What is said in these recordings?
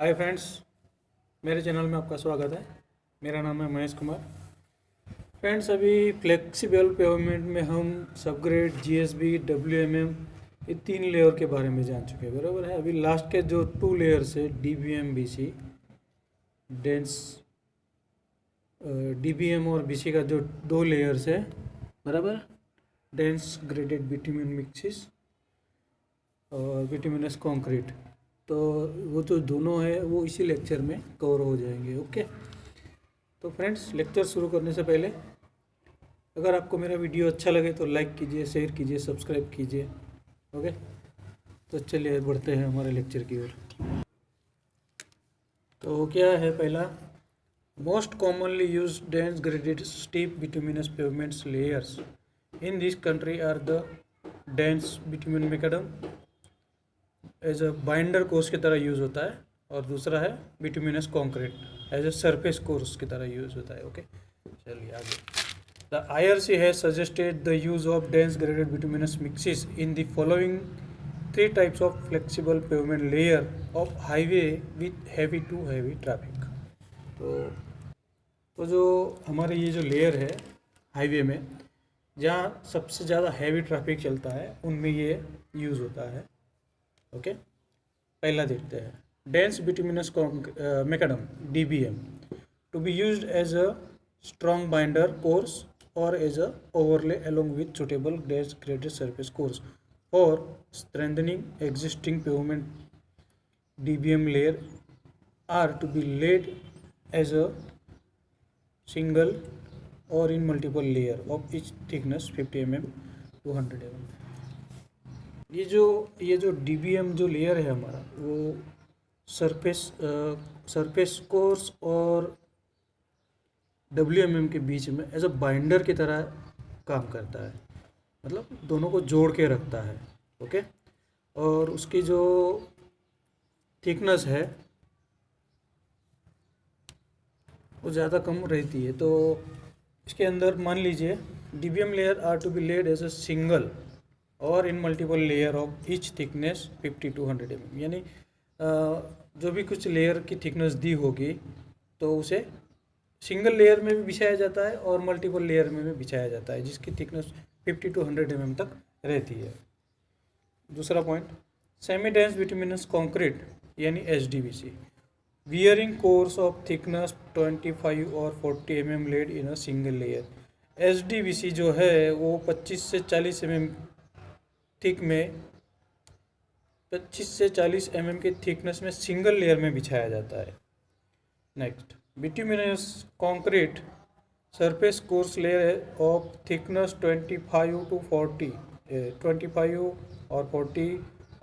Hi friends, मेरे channel में आपका स्वागत है। मेरा नाम है महेश कुमार। फ्रेंड्स, अभी फ्लेक्सिबल पेमेंट में हम सबग्रेड, जीएसबी, डब्ल्यूएमएम ये 3 लेयर के बारे में जान चुके हैं, बराबर है। अभी लास्ट के जो 2 लेयर्स है, डीबीएम, बीसी, डेंस, डीबीएम और बीसी का जो 2 लेयर्स है, बराबर, डेंस ग्रेडेड बिटुमिन मिक्सिस और बिटुमिनस कंक्रीट, तो वो जो दोनों है वो इसी लेक्चर में कवर हो जाएंगे। ओके, तो फ्रेंड्स, लेक्चर शुरू करने से पहले अगर आपको मेरा वीडियो अच्छा लगे तो लाइक कीजिए, शेयर कीजिए, सब्सक्राइब कीजिए। ओके, तो चलिए बढ़ते हैं हमारे लेक्चर की ओर। तो क्या है पहला, most commonly use dense graded steep bituminous pavements layers in this country are the dense bitumen macadam as a binder course की तरह यूज़ होता है, और दूसरा है bituminous concrete as a surface course की तरह यूज़ होता है। ओके, चलिए आगे। The IRC has suggested the use of dense graded bituminous mixes in the following 3 types of flexible pavement layer of highway with heavy to heavy traffic. तो जो हमारे ये जो लेयर है हाईवे में, जहाँ सबसे ज़्यादा हैवी ट्रैफिक चलता है, उनमें ये यूज़ होता है। ओके, पहला देखते हैं, dense bituminous macadam, DBM, to be used as a strong binder course और as a overlay along with suitable dense graded surface course for strengthening existing pavement. DBM layer are to be laid as a single or in multiple layer of each thickness 50 mm to 100 mm. ये जो DBM जो layer है हमारा, वो surface course और डब्ल्यूएमएम के बीच में as a binder की तरह काम करता है, मतलब दोनों को जोड़ के रखता है। ओके, और उसकी जो थिकनेस है वो ज़्यादा कम रहती है। तो इसके अंदर मान लीजिए DBM layer are to be laid as a single और in multiple layer of each thickness 50 to 100 mm, यानी जो भी कुछ लेयर की थिकनेस दी होगी तो उसे सिंगल लेयर में भी बिछाया जाता है और मल्टीपल लेयर में भी बिछाया जाता है, जिसकी थिकनेस 50 to 100 mm तक रहती है। दूसरा point, semi dense bituminous concrete यानी SDBC, wearing course of thickness 25 और 40 mm laid in a single layer. SDBC जो है वो 25 से 40 mm थिक में 25 से 40 mm के थिकनेस में सिंगल लेयर में बिछाया जाता है। Next, bituminous concrete surface course layer of thickness 25 to 40, 25 और 40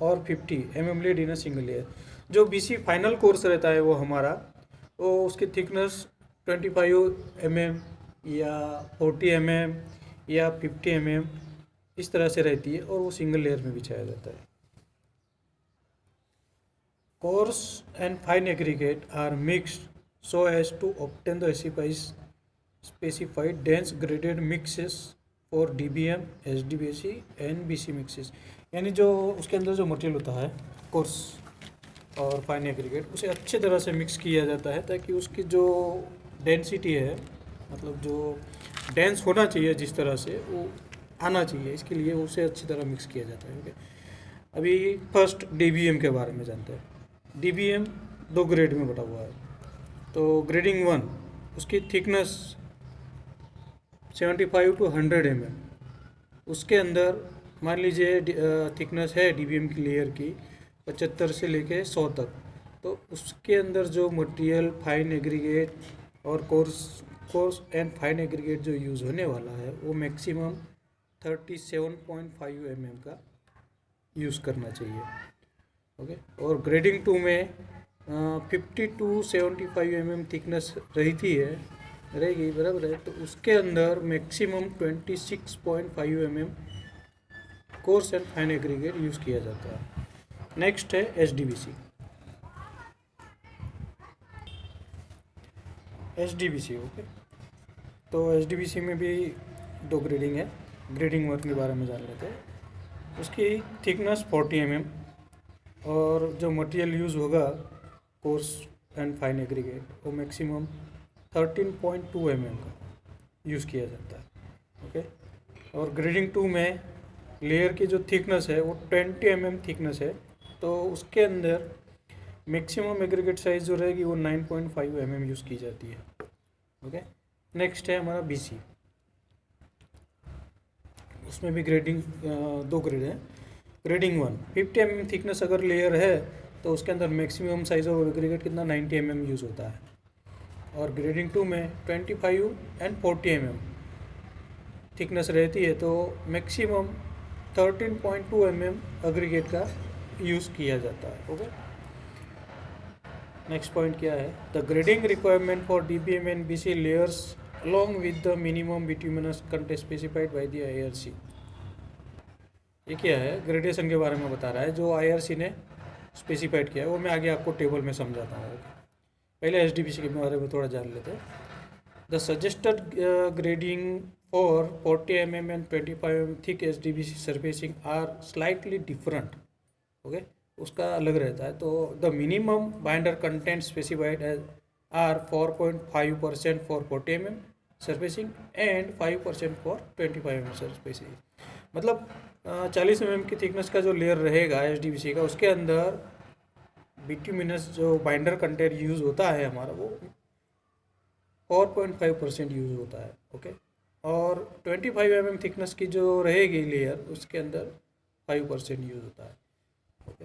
और 50 mm laid in a single layer. जो बीसी फाइनल कोर्स रहता है वो हमारा, वो उसकी थिकनेस 25 mm या 40 mm या 50 mm इस तरह से रहती है, और वो सिंगल लेयर में बिछाया जाता है। Coarse and fine aggregate are mixed so as to obtain the specified dense graded mixes for DBM, SDBC and BC mixes। यानी जो उसके अंदर जो मटेरियल होता है, कोर्स और फाइन एग्रीगेट, उसे अच्छे तरह से मिक्स किया जाता है ताकि उसकी जो डेंसिटी है, मतलब जो डेंस होना चाहिए जिस तरह से, वो आना चाहिए, इसके लिए उसे अच्छी तरह मिक्स किया जाता है। ओके, अभी फर्स्ट डीबीएम के बारे में जानते हैं। डीबीएम 2 ग्रेड में बटा हुआ है। तो ग्रेडिंग 1, उसकी थिकनेस 75 to 100 mm, उसके अंदर मान लीजिए थिकनेस है डीबीएम की लेयर की 75 से लेके 100 तक, तो उसके अंदर जो मटेरियल फाइन एग्रीगेट और कोर्स एंड फाइन एग्रीगेट जो यूज़ होने वाला है वो मैक्सिमम 37.5 mm का यूज़ करना चाहिए। ओके, और ग्रेडिंग 2 में 50 to 75 mm थिकनेस रहेगी, बराबर है। तो उसके अंदर maximum 26.5 mm course and fine aggregate use किया जाता है। नेक्स्ट है एसडीबीसी। ओके, तो एसडीबीसी में भी 2 ग्रेडिंग है। ग्रेडिंग 1 के बारे में जान लेते हैं। उसकी थिकनेस 40 mm और जो मटेरियल यूज़ होगा कोर्स एंड फाइन एग्रीगेट, वो मैक्सिमम 13.2 mm का यूज़ किया जाता है। ओके, और ग्रेडिंग 2 में लेयर की जो थिकनेस है वो 20 mm थिकनेस है, तो उसके अंदर मैक्सिमम एग्रीगेट साइज जो रहेगी वो 9.5 mm यूज़ की जाती है। ओके, नेक्स्ट है हमारा BC। उसमें भी ग्रेडिंग 2 ग्रेड है। ग्रेडिंग 1 50 mm थिकनेस अगर लेयर है तो उसके अंदर मैक्सिमम साइज ऑफ एग्रीगेट कितना 90 mm यूज़ होता है। और ग्रेडिंग 2 में 25 एंड 40 mm थिकनेस रहती है, तो मैक्सिमम 13.2 mm एग्रीगेट का यूज़ किया जाता है। ओके, नेक्स्ट पॉइंट क्या है, the grading requirement for DBM and BC layers along with the minimum bituminous content specified by the IRC। ये क्या है, ग्रेडेशन के बारे में बता रहा है जो IRC ने स्पेसिफाइड किया है, वो मैं आगे आपको टेबल में समझाता हूँ। पहले SDBC के बारे में थोड़ा जान लेते हैं। The suggested grading for 40 mm and 25 mm thick SDBC surfacing are slightly different. Okay, उसका अलग रहता है। तो the minimum binder content specified as are 4.5% for 40 mm surfacing and 5% for 25 mm surfacing. मतलब 40 mm की थिकनेस का जो लेयर रहेगा SDBC का, उसके अंदर बिट्यूमिनस जो बाइंडर कंटेंट यूज़ होता है हमारा वो 4.5% यूज़ होता है। ओके, और 25 mm थिकनेस की जो रहेगी लेयर उसके अंदर 5% यूज़ होता है। ओके,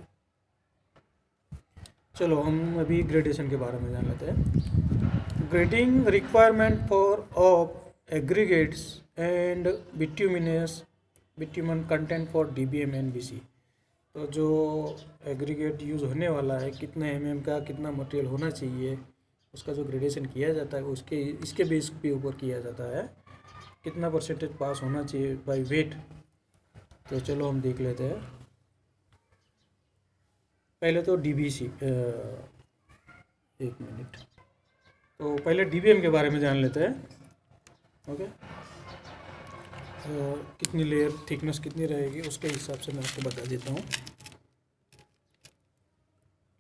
चलो हम अभी ग्रेडेशन के बारे में जान लेते हैं। Grading requirement for of aggregates and bitumen content for DBM and BC। तो जो एग्रीगेट यूज़ होने वाला है, कितने mm का कितना मटेरियल होना चाहिए, उसका जो ग्रेडेशन किया जाता है उसके इसके बेस के ऊपर किया जाता है, कितना परसेंटेज पास होना चाहिए बाय वेट। तो चलो हम देख लेते हैं। पहले तो DBC, एक मिनट, तो पहले DBM के बारे में जान लेते हैं। ओके, कितनी लेयर थिकनेस कितनी रहेगी उसके हिसाब से मैं आपको बता देता हूँ।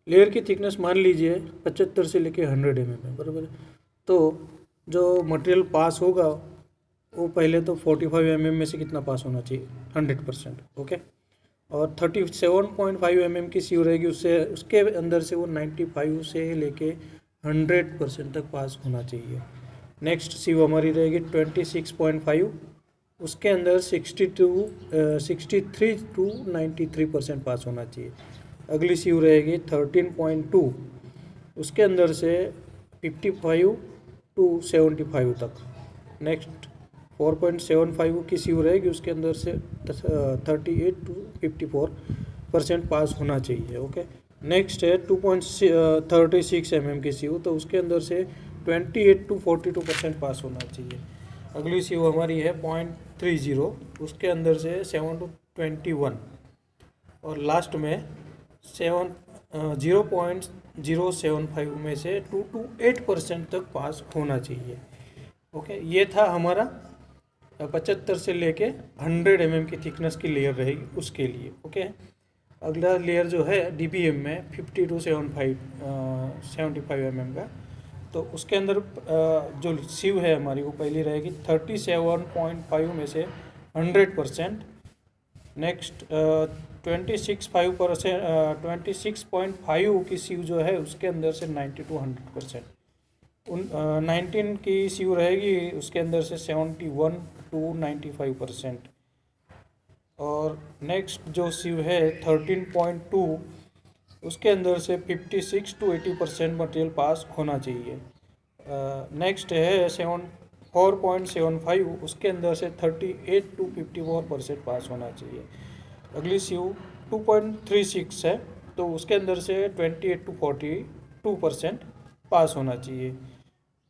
लेयर की थिकनेस मान लीजिए 75 से लेके 100 mm है, बराबर। तो जो मटेरियल पास होगा वो पहले तो 45 mm में से कितना पास होना चाहिए, 100%। ओके, और 37.5 mm की सीव रहेगी, उससे उसके अंदर से वो 95 से लेके 100% तक पास होना चाहिए। नेक्स्ट सीव हमारी रहेगी 26.5, उसके अंदर 63 टू 93% पास होना चाहिए। अगली सीव रहेगी 13.2, उसके अंदर से 55 टू 75 तक। नेक्स्ट 4.75 की सीव रहेगी, उसके अंदर से 38 टू 54% पास होना चाहिए। ओके, नेक्स्ट है 2.36 mm की सीव, तो उसके अंदर से 28 टू 42% पास होना चाहिए। अगली सीव हमारी है 0.30, उसके अंदर से 7 टू 21, और लास्ट में 0.075 में से 2 to 8% तक पास होना चाहिए। ओके, ये था हमारा 75 से लेके 100 mm की थिकनेस की लेयर रहेगी उसके लिए। ओके, अगला लेयर जो है DBM में 50 टू 75 mm का, तो उसके अंदर जो सीव है हमारी वो पहली रहेगी 37.5 में से 100%। नेक्स्ट 26.5 की सीव जो है उसके अंदर से 90 टू 100%। 19 की सीव रहेगी, उसके अंदर से 71 टू 95%। और नेक्स्ट जो सीव है 13.2, उसके अंदर से 56 टू 80% मटेरियल पास होना चाहिए। नेक्स्ट है 4.75, उसके अंदर से 38 टू 54% पास होना चाहिए। अगली सीव 2.36 है, तो उसके अंदर से 28 टू 42% पास होना चाहिए।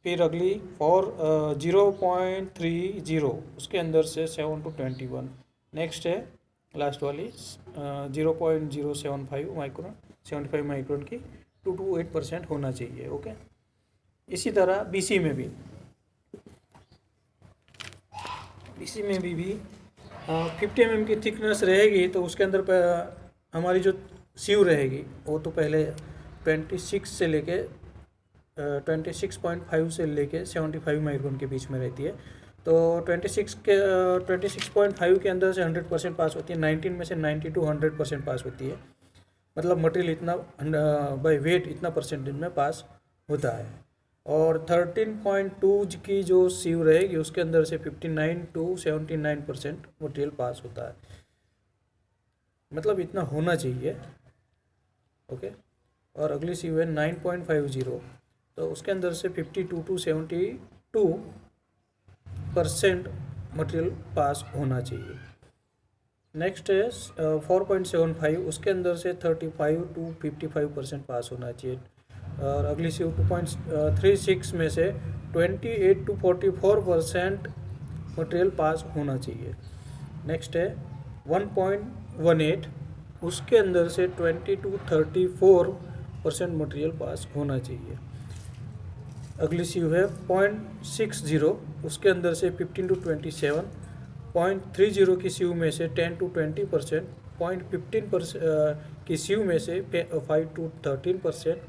फिर अगली 0.30, उसके अंदर से 7 टू 21। नेक्स्ट है लास्ट वाली 0.075 माइक्रोन, 75 माइक्रोन की 2 टू 8% होना चाहिए। ओके, इसी तरह BC में भी 50 mm की थिकनेस रहेगी, तो उसके अंदर हमारी जो सीव रहेगी वो तो पहले 26 से लेके 26.5 से लेके 75 माइक्रोन के बीच में रहती है। तो 26.5 के अंदर से 100% पास होती है, 19 में से 90 to 100% पास होती है। मतलब मटेरियल इतना बाय वेट इतना परसेंटेज में पास होता है। और 13.2 की जो सीव रहेगी उसके अंदर से 59 to 79% मटेरियल पास होता है। मतलब इतना होना चाहिए। ओके। और अगली सीव है 9.50, तो उसके अंदर से 52 to 72% मटेरियल पास होना चाहिए। नेक्स्ट है 4.75, उसके अंदर से 35 to 55% पास होना चाहिए। और अगली सीव 2.36 में से 28 to 44% मटेरियल पास होना चाहिए। नेक्स्ट है 1.18, उसके अंदर से 20 to 34% मटेरियल पास होना चाहिए। अगली सीव है 0.60, उसके अंदर से 15 to 27, 0.30 की सीव में से 10 to 20%, 0.15 की सीव में से 5 to 13%,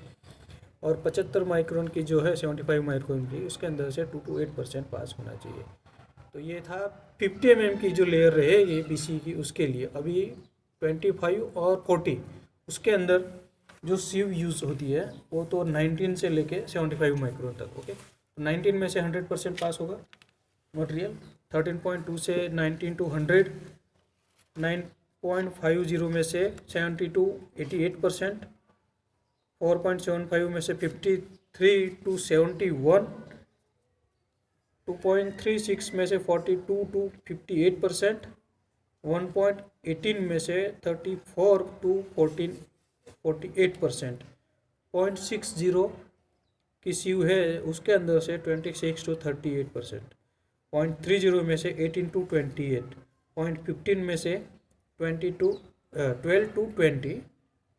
और 75 माइक्रोन की जो है 75 माइक्रोन की उसके अंदर से 2 to 8% पास होना चाहिए। तो ये था 50 mm की जो लेयर रहेगी BC की उसके लिए। अभी 25 और 40 उसके अंदर जो सीव यूज़ होती है वो तो 19 से लेके 75 माइक्रोन तक। ओके, तो 19 में से 100% पास होगा मटेरियल, 13.2 से 19 to 100, 9.50 में से 70 to 88%, 4.75 में से 53 to 71, 2.36 में से 42 to 58%, 1.18 में से 34 to 48%, 0.60 की सीव है उसके अंदर से 26 to 38%, 0.30 में से 18 to 28, 0.15 में से 12 to 20,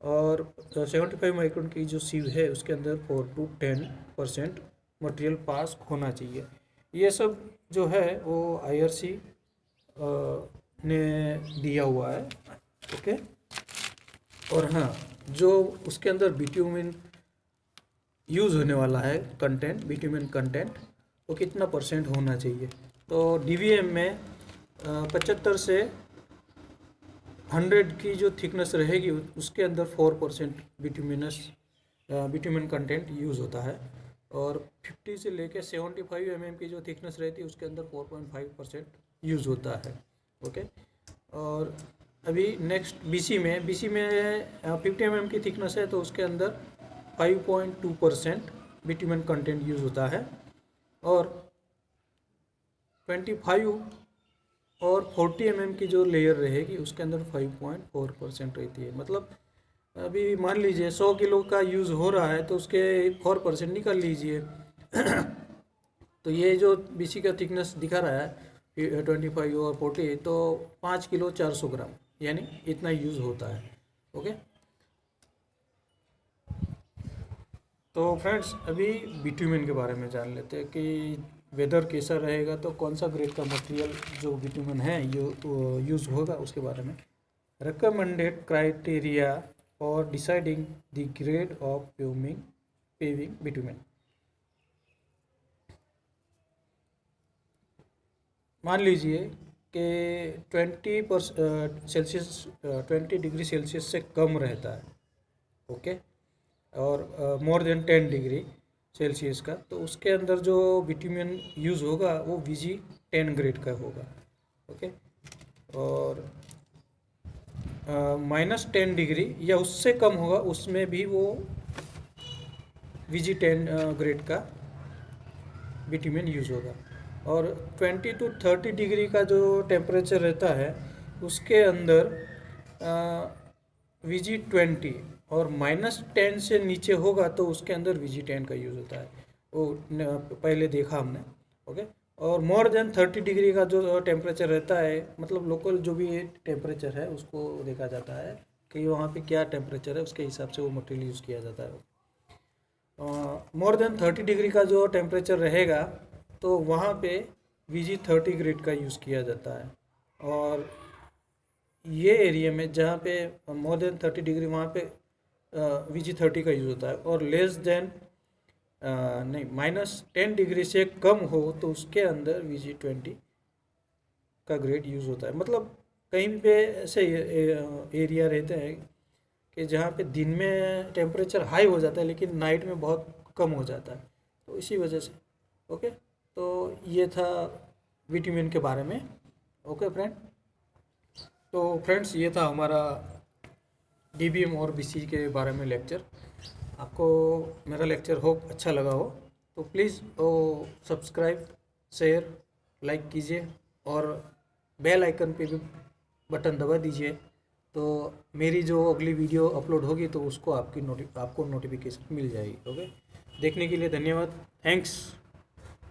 और 75 माइक्रोन की जो सीव है उसके अंदर 4 to 10% मटेरियल पास होना चाहिए। ये सब जो है वो IRC ने दिया हुआ है। ओके। और हाँ, जो उसके अंदर बिट्यूमिन यूज़ होने वाला है कंटेंट, बिट्यूमिन कंटेंट, वो कितना परसेंट होना चाहिए। तो DBM में 75 से 100 की जो थिकनेस रहेगी उसके अंदर 4% बिट्यूमिन कंटेंट यूज़ होता है। और 50 से लेके 75 mm की जो थिकनेस रहती है उसके अंदर 4.5% यूज़ होता है। ओके। और अभी नेक्स्ट BC में 50 mm की थिकनेस है तो उसके अंदर 5.2% बिट्यूमिन कंटेंट यूज़ होता है। और 25 और 40 mm की जो लेयर रहेगी उसके अंदर 5.4% रहती है। मतलब अभी मान लीजिए 100 किलो का यूज़ हो रहा है तो उसके 4% निकाल लीजिए। तो ये जो BC का थिकनेस दिखा रहा है 25 और 40, तो 5 किलो 400 ग्राम यानी इतना यूज़ होता है। ओके। तो फ्रेंड्स अभी बिट्यूमिन के बारे में जान लेते हैं कि वेदर कैसा रहेगा, तो कौन सा ग्रेड का मटेरियल जो बिट्यूमिन है यूज़ होगा उसके बारे में। Recommended criteria for deciding the grade of paving bitumen. मान लीजिए कि 20 डिग्री सेल्सियस से कम रहता है। ओके। और मोर देन 10 डिग्री सेल्सियस का, तो उसके अंदर जो बिट्यूमिन यूज़ होगा वो VG10 ग्रेड का होगा। ओके। और -10 डिग्री या उससे कम होगा उसमें भी वो VG10 ग्रेड का बिट्यूमिन यूज़ होगा। और 20 to 30 डिग्री का जो टेम्परेचर रहता है उसके अंदर VG20, और -10 से नीचे होगा तो उसके अंदर VG10 का यूज़ होता है। वो पहले देखा हमने। ओके। और मोर देन 30 डिग्री का जो टेम्परेचर रहता है, मतलब लोकल जो भी टेम्परेचर है उसको देखा जाता है कि वहाँ पे क्या टेम्परेचर है, उसके हिसाब से वो मटेरियल यूज़ किया जाता है। मोर देन 30 डिग्री का जो टेम्परेचर रहेगा तो वहाँ पे VG30 ग्रेड का यूज़ किया जाता है। और ये एरिया में जहाँ पे मोर देन 30 डिग्री वहाँ पे VG30 का यूज़ होता है, और लेस देन नहीं -10 डिग्री से कम हो तो उसके अंदर VG20 का ग्रेड यूज़ होता है। मतलब कहीं पे ऐसे एरिया रहते हैं कि जहाँ पे दिन में टेम्परेचर हाई हो जाता है लेकिन नाइट में बहुत कम हो जाता है, तो इसी वजह से। ओके, तो ये था विटामिन के बारे में। ओके फ्रेंड, तो फ्रेंड्स ये था हमारा DBM और BC के बारे में लेक्चर। आपको मेरा लेक्चर होप अच्छा लगा हो तो प्लीज़ सब्सक्राइब, शेयर, लाइक कीजिए और बेल आइकन पे भी बटन दबा दीजिए, तो मेरी जो अगली वीडियो अपलोड होगी तो उसको आपको नोटिफिकेशन मिल जाएगी। ओके, देखने के लिए धन्यवाद। थैंक्स।